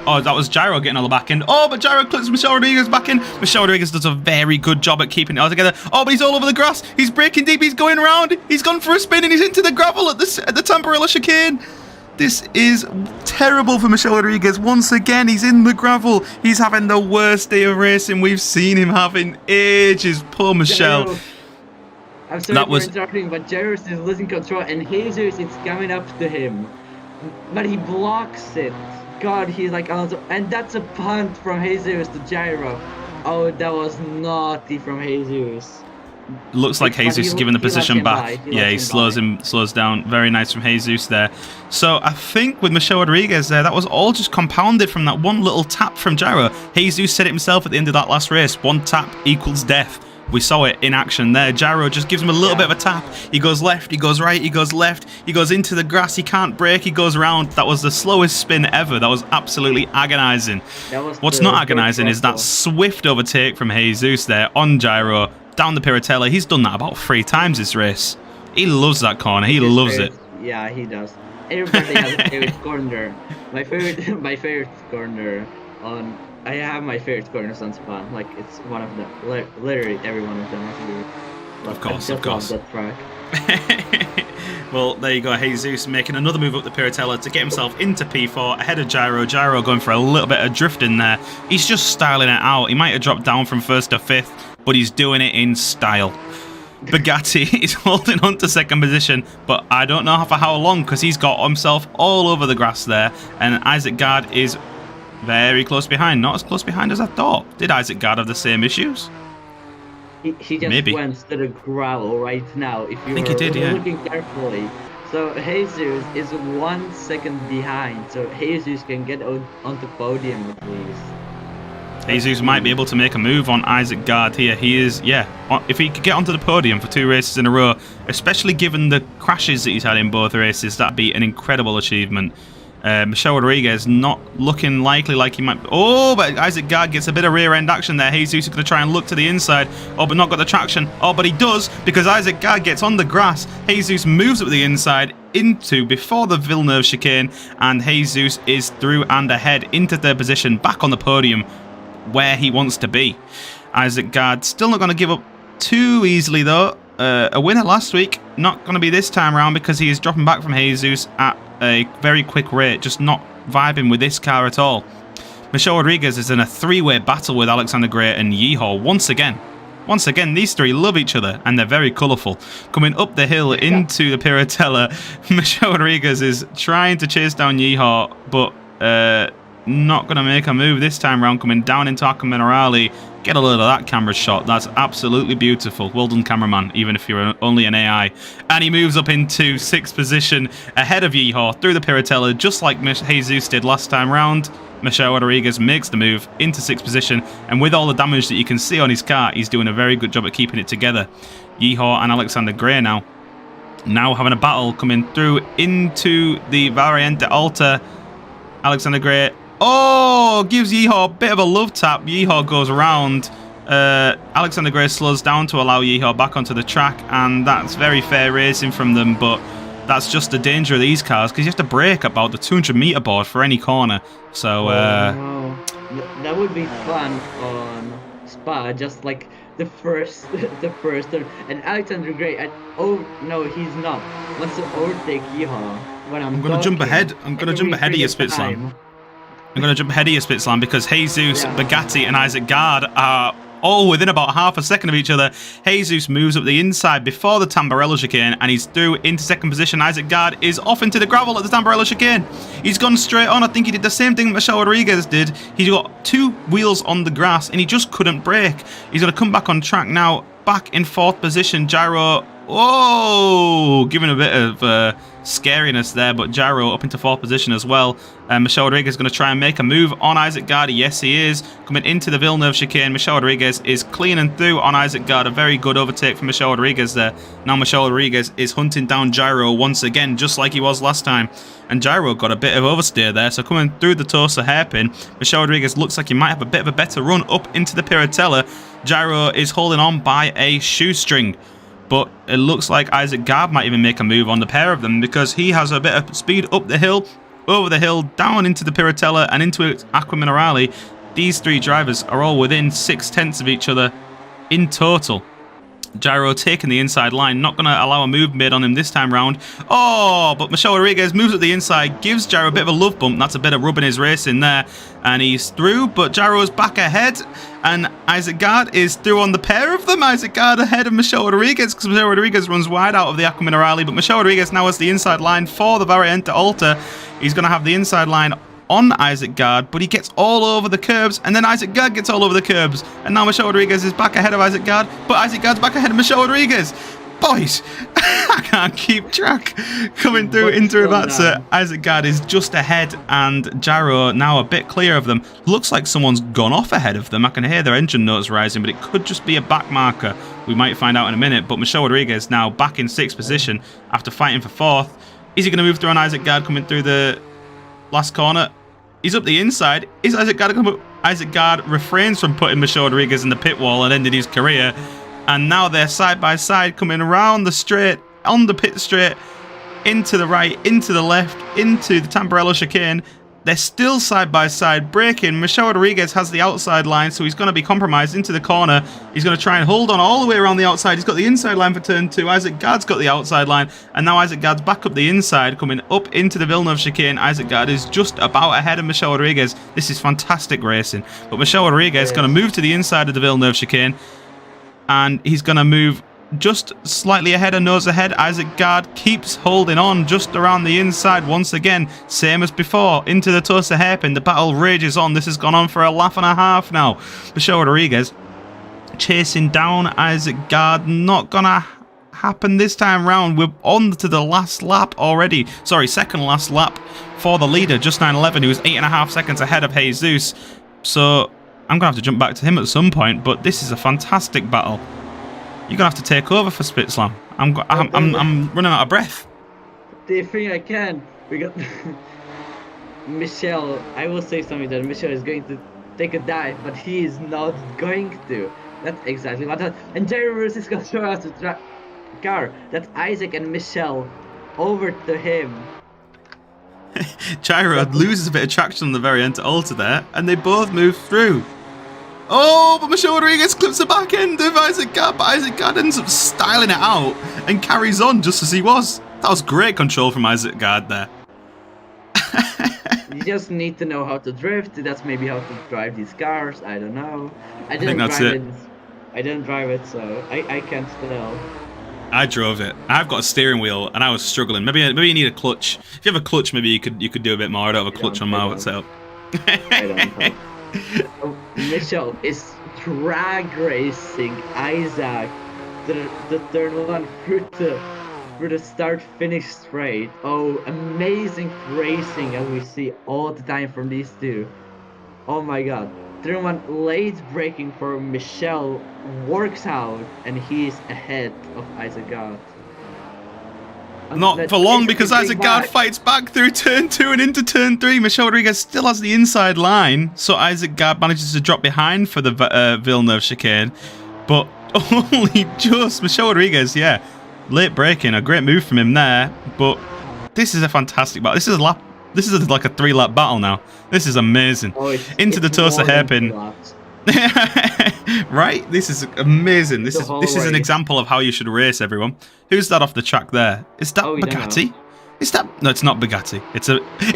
Oh, that was Gyro getting all the back end. Oh, but Gyro clips Michelle Rodriguez back in. Michelle Rodriguez does a very good job at keeping it all together. Oh, but he's all over the grass. He's breaking deep. He's going around. He's gone for a spin and he's into the gravel at the Tamburello chicane. This is terrible for Michelle Rodriguez. Once again, he's in the gravel. He's having the worst day of racing we've seen him have in ages. Poor Michelle. Gyro. I'm sorry for interrupting, but Gyro is losing control and Jesus is coming up to him. But he blocks it. God, he's like, and that's a punt from Jesus to Gyro. Oh, that was naughty from Jesus. Looks like Jesus is giving the position back. Yeah, he slows down. Very nice from Jesus there. So I think with Michelle Rodriguez there, that was all just compounded from that one little tap from Gyro. Jesus said it himself at the end of that last race. 1 tap equals death. We saw it in action there. Gyro just gives him a little bit of a tap. He goes left, he goes right, he goes left, he goes into the grass, he can't brake, he goes round. That was the slowest spin ever. That was absolutely agonizing. What's not agonizing is that swift overtake from Jesus there on Gyro. Down the Piratella. He's done that about 3 times this race. He loves that corner. He loves it. Yeah, he does. Everybody has a favorite corner. My favorite corner on. I have my favorite corners on Spa. Like, it's one of the literally every one of them. Of course, I just love that track. Well, there you go. Jesus making another move up the Piratella to get himself into P4 ahead of Gyro. Gyro going for a little bit of drifting there. He's just styling it out. He might have dropped down from 1st to 5th, but he's doing it in style. Bugatti is holding on to 2nd position, but I don't know for how long because he's got himself all over the grass there. And Isaac Gard is very close behind. Not as close behind as I thought. Did Isaac Gard have the same issues? He just went to the gravel right now. If you were looking carefully. So Jesus is 1 second behind. So Jesus can get onto podium at least. Jesus might be able to make a move on Isaac Gard here. He is, if he could get onto the podium for 2 races in a row, especially given the crashes that he's had in both races, that'd be an incredible achievement. Michelle Rodriguez not looking likely like he might... Oh, but Isaac Gard gets a bit of rear-end action there. Jesus is going to try and look to the inside. Oh, but not got the traction. Oh, but he does because Isaac Gard gets on the grass. Jesus moves up the inside before the Villeneuve chicane, and Jesus is through and ahead into 3rd position, back on the podium where he wants to be. Isaac Gard still not going to give up too easily, though. A winner last week, not going to be this time around because he is dropping back from Jesus at a very quick rate, just not vibing with this car at all. Michelle Rodriguez is in a 3-way battle with Alexander Gray and Yeehaw once again. Once again, these three love each other and they're very colourful. Coming up the hill into the Piratella, Michelle Rodriguez is trying to chase down Yeehaw, but not going to make a move this time around, coming down into Acqua Minerale. Get a load of that camera shot. That's absolutely beautiful. Well done, cameraman, even if you're only an AI. And he moves up into 6th position ahead of Yeehaw through the Piratella, just like Jesus did last time round. Michelle Rodriguez makes the move into 6th position, and with all the damage that you can see on his car, he's doing a very good job at keeping it together. Yeehaw and Alexander Gray now having a battle coming through into the Variante Alta. Alexander Gray, gives Yeehaw a bit of a love tap. Yeehaw goes around. Alexander Gray slows down to allow Yeehaw back onto the track, and that's very fair racing from them, but that's just the danger of these cars because you have to brake about the 200-meter board for any corner. So that would be fun on Spa, just like the first turn. And Alexander Gray, no, he's not. Wants to overtake Yeehaw. I'm going to jump ahead. I'm going to jump ahead of your Spitzlan. I'm going to jump ahead of your Spitzlan because Jesus, Bugatti, and Isaac Gard are all within about half a second of each other. Jesus moves up the inside before the Tamburello chicane, and he's through into 2nd position. Isaac Gard is off into the gravel at the Tamburello chicane. He's gone straight on. I think he did the same thing Michelle Rodriguez did. He's got 2 wheels on the grass, and he just couldn't brake. He's going to come back on track now, back in 4th position. Gyro, giving a bit of scariness there, but Gyro up into 4th position as well. Michelle Rodriguez is going to try and make a move on Isaac Gard. Yes, he is. Coming into the Villeneuve chicane, Michelle Rodriguez is cleaning through on Isaac Gard. A very good overtake from Michelle Rodriguez there. Now Michelle Rodriguez is hunting down Gyro once again, just like he was last time. And Gyro got a bit of oversteer there, so coming through the Tosa hairpin, Michelle Rodriguez looks like he might have a bit of a better run up into the Piratella. Gyro is holding on by a shoestring. But it looks like Isaac Gard might even make a move on the pair of them because he has a bit of speed up the hill, over the hill, down into the Piratella and into Acqua Minerale. These 3 drivers are all within 6/10 of each other in total. Gyro taking the inside line, not going to allow a move made on him this time round. But Michelle Rodriguez moves up the inside, gives Gyro a bit of a love bump. That's a bit of rubbing his race in there. And he's through, but Gyro's back ahead. And Isaac Gard is through on the pair of them. Isaac Gard ahead of Michelle Rodriguez because Michelle Rodriguez runs wide out of the Acqua Minerale. But Michelle Rodriguez now has the inside line for the Variante Alta. He's going to have the inside line on Isaac Gard, but he gets all over the curbs, and then Isaac Gard gets all over the curbs, and now Michelle Rodriguez is back ahead of Isaac Gard, but Isaac Gard's back ahead of Michelle Rodriguez. Boys, I can't keep track. Coming through into Rivatsa, Isaac Gard is just ahead, and Gyro now a bit clear of them. Looks like someone's gone off ahead of them. I can hear their engine notes rising, but it could just be a back marker. We might find out in a minute, but Michelle Rodriguez now back in 6th position after fighting for 4th. Is he going to move through on Isaac Gard coming through the last corner? He's up the inside. Is Isaac Gard coming up? Isaac Gard refrains from putting Michelle Rodriguez in the pit wall and ended his career. And now they're side by side coming around the straight, on the pit straight, into the right, into the left, into the Tamburello chicane. They're still side by side braking. Michel Rodriguez has the outside line, so he's going to be compromised into the corner. He's going to try and hold on all the way around the outside. He's got the inside line for turn 2. Isaac Gard's got the outside line, and now Isaac Gard's back up the inside, coming up into the Villeneuve chicane. Isaac Gard is just about ahead of Michel Rodriguez. This is fantastic racing. But Michel Rodriguez is going to move to the inside of the Villeneuve chicane, and he's going to move just slightly ahead and nose ahead. Isaac Gard keeps holding on just around the inside once again, same as before, into the Tosa hairpin. The battle rages on. This has gone on for a lap and a half now. Michel Rodriguez chasing down Isaac Gard. Not gonna happen this time round. We're on to the last lap already. Sorry, second last lap for the leader, Just 911, who was 8.5 seconds ahead of Jesus. So I'm gonna have to jump back to him at some point, but this is a fantastic battle. You're gonna have to take over for Spitslam. I'm running out of breath. Do you think I can? We got Michel. I will say something that Michel is going to take a dive, but he is not going to. That's exactly what happened. And Jerry Roos is gonna throw out the car. That's Isaac and Michel over to him. Gyro loses a bit of traction on the very end to alter there, and they both move through. Oh, but Michel Rodriguez clips the back end of Isaac Gard, but Isaac Gard ends up styling it out and carries on just as he was. That was great control from Isaac Gard there. You just need to know how to drift. That's maybe how to drive these cars. I don't know. I think that's it. I didn't drive it, so I can't tell. I drove it. I've got a steering wheel, and I was struggling. Maybe you need a clutch. If you have a clutch, maybe you could do a bit more. I don't have a clutch on my setup. I don't know. Michel is drag racing Isaac the turn 1 through the start-finish straight. Oh, amazing racing, and we see all the time from these two. Oh my god. Turn 1 late braking for Michel works out, and he's ahead of Isaac Gard. Not for long, because Isaac Gard fights back through turn 2 and into turn 3. Michel Rodriguez still has the inside line, so Isaac Gard manages to drop behind for the Villeneuve chicane, but only just. Michel Rodriguez, yeah, late braking, a great move from him there, but this is a fantastic battle. This is like a 3-lap battle now. This is amazing. Oh, into the Tosa hairpin. Right? This is amazing. This is an example of how you should race, everyone. Who's that off the track there? Is that Bugatti? Is that... No, it's not Bugatti. It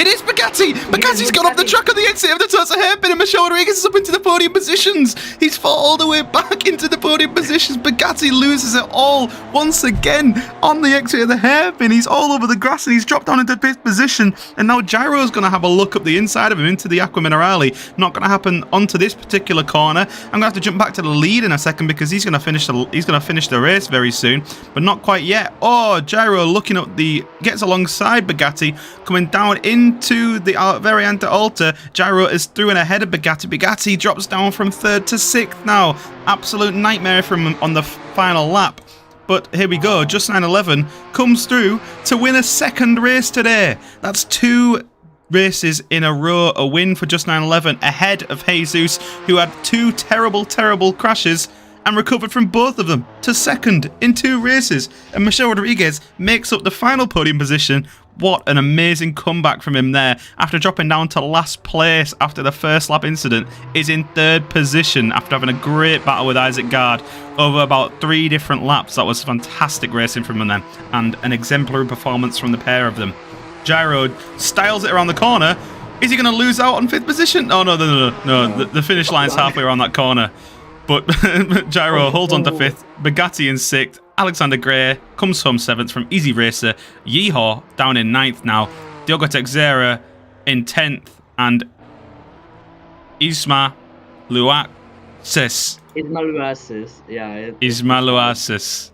is Bugatti! Bugatti's gone off the track on the exit of the Tosa hairpin, and Michel Rodriguez is up into the podium positions. He's fought all the way back into the podium positions. Bugatti loses it all once again on the exit of the hairpin. He's all over the grass, and he's dropped down into fifth position. And now Gyro's going to have a look up the inside of him into the Aqua Minerale. Not going to happen onto this particular corner. I'm going to have to jump back to the lead in a second, because he's going to finish the race very soon, but not quite yet. Oh, Gyro looking up gets alongside Bugatti, coming down into the very end to alter. Gyro is through and ahead of Bugatti. Bugatti drops down from 3rd to 6th now. Absolute nightmare from him on the final lap. But here we go. Just 911 comes through to win a second race today. That's 2 races in a row, a win for Just 911 ahead of Jesus, who had 2 terrible crashes and recovered from both of them to second in 2 races. And Michel Rodriguez makes up the final podium position. What an amazing comeback from him there. After dropping down to last place after the first lap incident, is in 3rd position after having a great battle with Isaac Gard over about 3 different laps. That was fantastic racing from him then, and an exemplary performance from the pair of them. Gyro styles it around the corner. Is he going to lose out on 5th position? Oh, no. The finish line's halfway around that corner. But Gyro holds on to 5th, Bugatti in 6th, Alexander Gray comes home 7th from Easy Racer, Yeehaw down in 9th now, Diogo Texeira in 10th, and Isma Luasis. Isma Luasis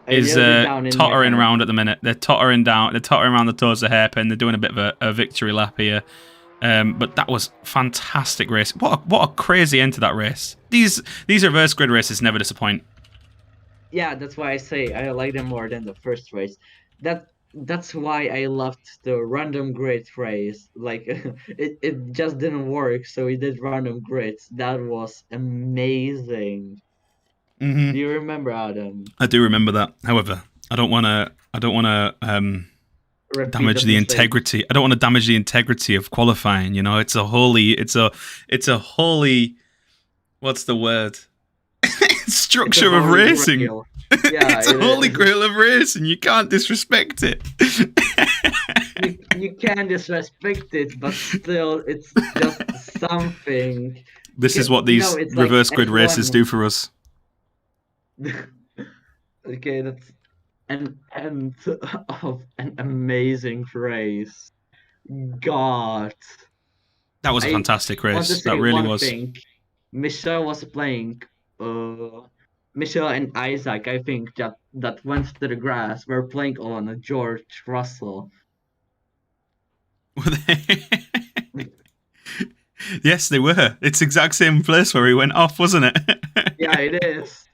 is tottering around at the minute. They're tottering down. They're tottering around the Tosa hairpin. They're doing a bit of a victory lap here. But that was fantastic race. What a crazy end to that race. These reverse grid races never disappoint. Yeah, that's why I say I like them more than the first race. That's why I loved the random grid race. Like it just didn't work, so we did random grids. That was amazing. Mm-hmm. Do you remember, Adam? I do remember that. However, I don't want to damage the integrity. I don't want to damage the integrity of qualifying. You know, it's a holy. What's the word? Structure of racing. Yeah, it's a holy grail of racing. You can't disrespect it. you can disrespect it, but still, it's just something. This is what these reverse grid races do for us. Okay, that's an end of an amazing race. God. That was a fantastic race. That really was. Michelle was playing. Michelle and Isaac, I think that went to the grass were playing on a George Russell. Were they? Yes, they were. It's the exact same place where he went off, wasn't it? Yeah, it is.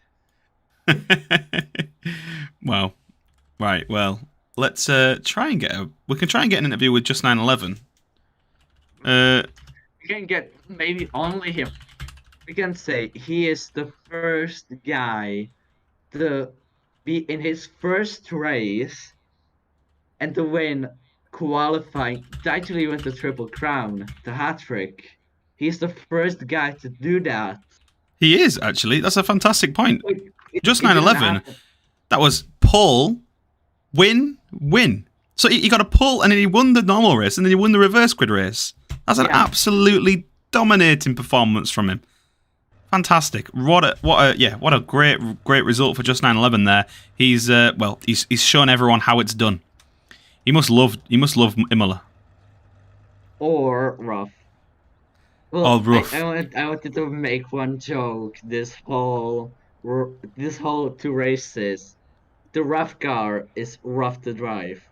Wow. Right. Well, let's try and get we can try and get an interview with Just 911. We can get maybe only him. We can say he is the first guy to be in his first race and to win qualifying, to actually win the Triple Crown, the hat trick. He's the first guy to do that. He is, actually. That's a fantastic point. Just 911, that was pole, win. So he got a pole and then he won the normal race and then he won the reverse grid race. That's an absolutely dominating performance from him. Fantastic. What a great result for Just 911 there. He's he's shown everyone how it's done. He must love Imola. Or RUF. Well, RUF. I wanted to make one joke. This whole 2 races, the RUF car is rough to drive.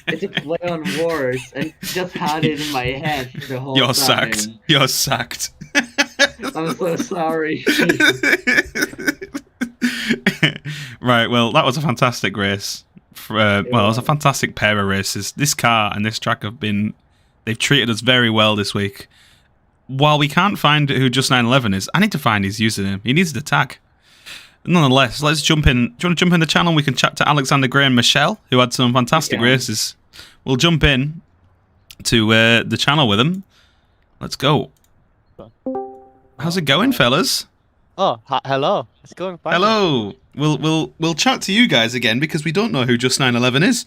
It's a play on words, and just had it in my head for the whole time. You're sacked. I'm so sorry. Right, well, that was a fantastic race. It was a fantastic pair of races. This car and this track they've treated us very well this week. While we can't find who Just 911 is, I need to find his username. He needs to tag. Nonetheless, let's jump in. Do you want to jump in the channel? We can chat to Alexander Gray and Michelle, who had some fantastic races. We'll jump in to the channel with them. Let's go. How's it going, fellas? Oh, hello. It's going fine. Hello. We'll chat to you guys again because we don't know who Just 911 is.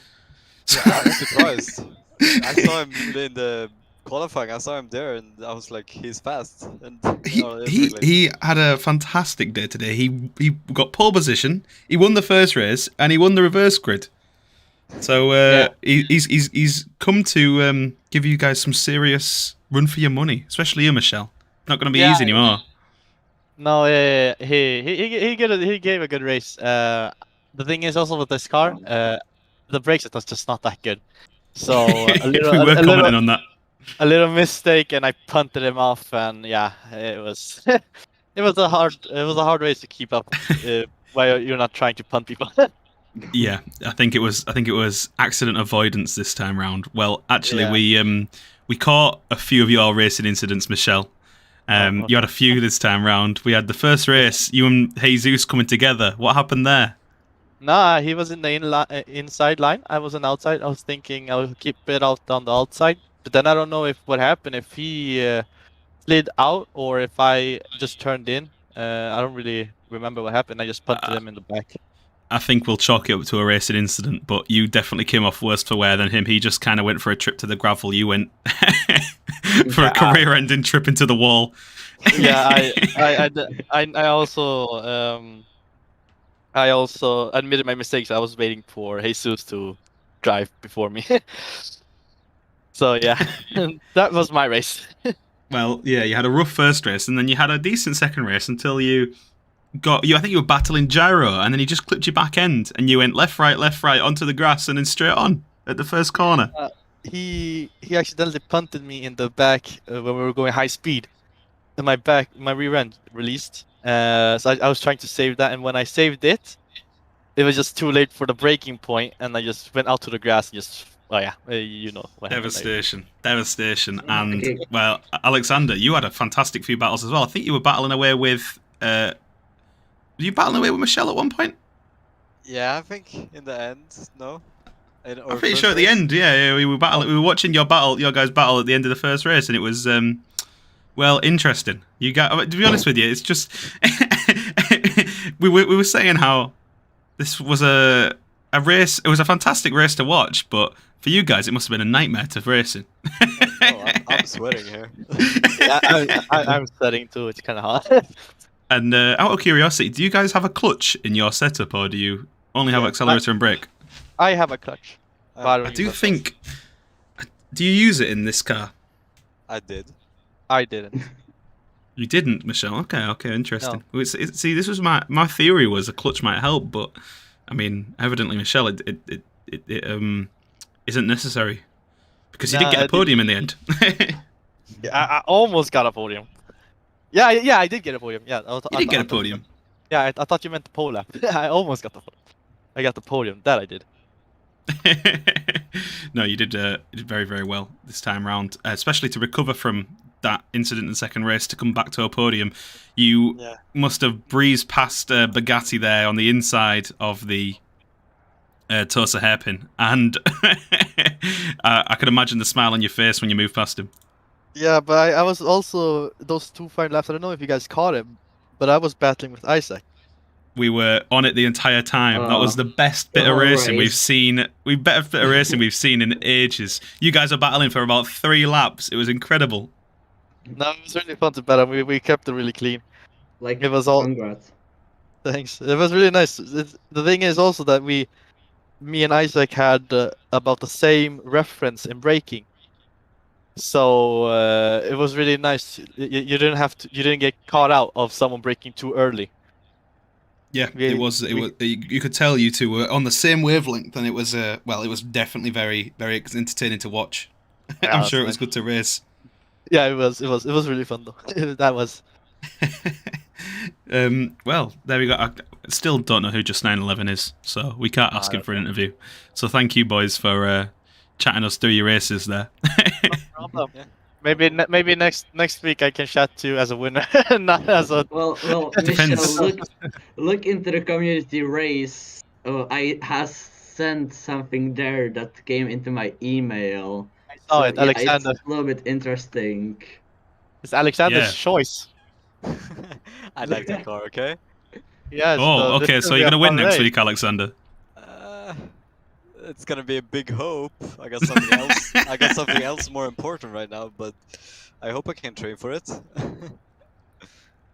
Yeah, I was surprised. I saw him in the qualifying. I saw him there, and I was like, he's fast. And he had a fantastic day today. He got pole position. He won the first race, and he won the reverse grid. So he's come to give you guys some serious run for your money, especially you, Michelle. Not going to be easy anymore. No, he gave a good race. The thing is also with this car, the brakes was just not that good. So a little mistake, and I punted him off, and yeah, it was it was a hard race to keep up while you're not trying to punt people. Yeah, I think it was accident avoidance this time round. Well, actually, we caught a few of your racing incidents, Michelle. You had a few this time round. We had the first race, you and Jesus coming together. What happened there? Nah, he was in the inside line. I was on outside. I was thinking I'll keep it out on the outside. But then I don't know what happened, if he slid out or if I just turned in. I don't really remember what happened. I just punted him in the back. I think we'll chalk it up to a racing incident, but you definitely came off worse for wear than him. He just kind of went for a trip to the gravel. You went for a career-ending trip into the wall. Yeah, I also admitted my mistakes. I was waiting for Jesus to drive before me. So yeah, that was my race. Well, yeah, you had a rough first race, and then you had a decent second race until I think you were battling gyro, and then he just clipped your back end, and you went left, right, onto the grass, and then straight on at the first corner. He accidentally punted me in the back when we were going high speed. And my rear end released. So I was trying to save that, and when I saved it, it was just too late for the braking point, and I just went out to the grass and just, you know what Devastation. And, well, Alexander, you had a fantastic few battles as well. I think you were battling away with... were you battling away with Michelle at one point? Yeah, I think in the end, no. I'm pretty sure at the end, we were watching your guys' battle at the end of the first race, and it was well, interesting. You got to be honest with you, it's just we were saying how this was a race. It was a fantastic race to watch, but for you guys, it must have been a nightmare to racing. I'm sweating here. Yeah, I'm sweating too. It's kind of hard. And out of curiosity, do you guys have a clutch in your setup, or do you only have accelerator and brake? I have a clutch. I do think. Do you use it in this car? I did. I didn't. You didn't, Michelle. Okay, interesting. No. See, this was my theory was a clutch might help, but I mean, evidently, Michelle, it isn't necessary because you did get a podium in the end. Yeah, I almost got a podium. Yeah, I did get a podium. Yeah, you did get a podium. Yeah, I thought you meant the pole lap. I almost got the podium. I got the podium. That I did. No, you did very, very well this time round, especially to recover from that incident in the second race to come back to a podium. You must have breezed past Bugatti there on the inside of the Tosa hairpin, and I could imagine the smile on your face when you moved past him. Yeah, but I was also those 2 final laps. I don't know if you guys caught him, but I was battling with Isaac. We were on it the entire time. That was the best bit of racing we've seen. Best bit of racing we've seen in ages. You guys are battling for about 3 laps. It was incredible. No, it was really fun to battle. We kept it really clean. Like, it was all. Congrats. Thanks. It was really nice. The thing is also that me and Isaac had about the same reference in braking. So it was really nice. You didn't get caught out of someone braking too early. Yeah, it was. You could tell you two were on the same wavelength, and it was it was definitely very, very entertaining to watch. Yeah, I'm sure it was good to race. Yeah, it was really fun though. That was. Well, there we go. I still don't know who Just 911 is, so we can't ask him for an interview. So thank you, boys, for chatting us through your races there. No problem. Yeah. Maybe next week I can chat to you as a winner, not as a. Well, Michelle, look into the community race. I has sent something there that came into my email. I saw it, Alexander. It's a little bit interesting. It's Alexander's choice. I like that car. Okay. Yeah. Oh, okay. So you're gonna win next week, Alexander. It's gonna be a big hope. I got something else. I got something else more important right now, but I hope I can train for it.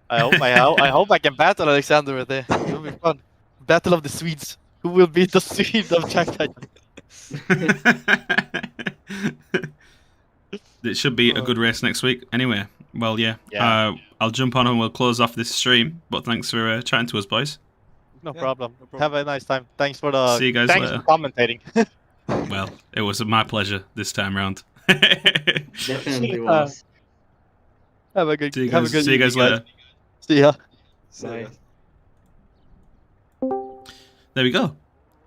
I hope I can battle Alexander with it. It'll be fun. Battle of the Swedes. Who will beat the Swede of Jack Titan? It should be a good race next week. Anyway, well, yeah. I'll jump on and we'll close off this stream. But thanks for chatting to us, boys. No problem. Have a nice time. Thanks for the. See you guys thanks later. for commentating. Well, it was my pleasure this time round. Definitely was. Have a good. See you guys later. See ya. Bye. There we go.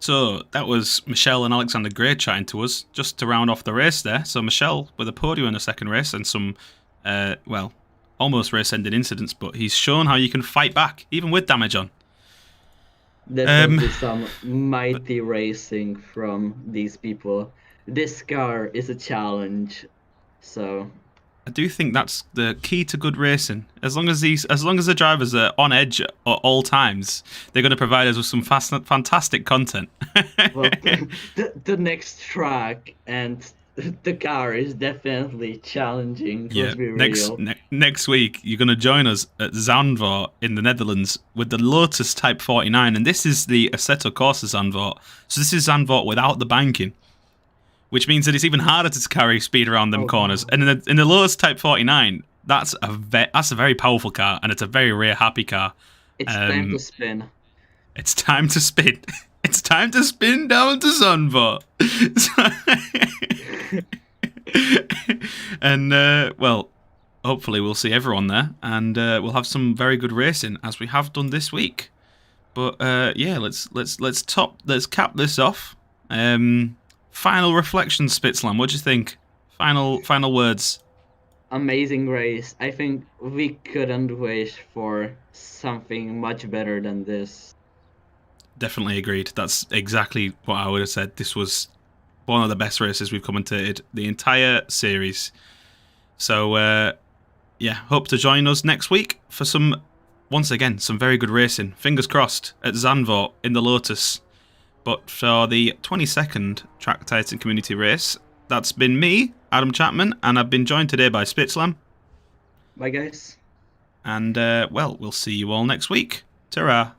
So that was Michelle and Alexander Gray chatting to us just to round off the race there. So Michelle with a podium in the second race and some, almost race-ending incidents, but he's shown how you can fight back even with damage on. Definitely some mighty racing from these people. This car is a challenge, so I do think that's the key to good racing. As long as the drivers are on edge at all times, they're going to provide us with some fantastic content. Well, the next track and the car is definitely challenging. Yeah, next week you're going to join us at Zandvoort in the Netherlands with the Lotus Type 49, and this is the Assetto Corsa Zandvoort. So this is Zandvoort without the banking, which means that it's even harder to carry speed around them corners. And in the Lotus Type 49, that's a very powerful car, and it's a very rare happy car. It's time to spin. It's time to spin. It's time to spin down to Zandvoort. And well, hopefully we'll see everyone there, and we'll have some very good racing as we have done this week. But yeah, let's cap this off. Final reflections, Spitzlam. What do you think? Final words. Amazing race. I think we couldn't wish for something much better than this. Definitely agreed. That's exactly what I would have said. This was one of the best races we've commentated the entire series. So, yeah, hope to join us next week for once again, some very good racing. Fingers crossed at Zandvoort in the Lotus. But for the 22nd Track Titan Community Race, that's been me, Adam Chapman, and I've been joined today by Spitzlam. Bye, guys. And, well, we'll see you all next week. Ta-ra.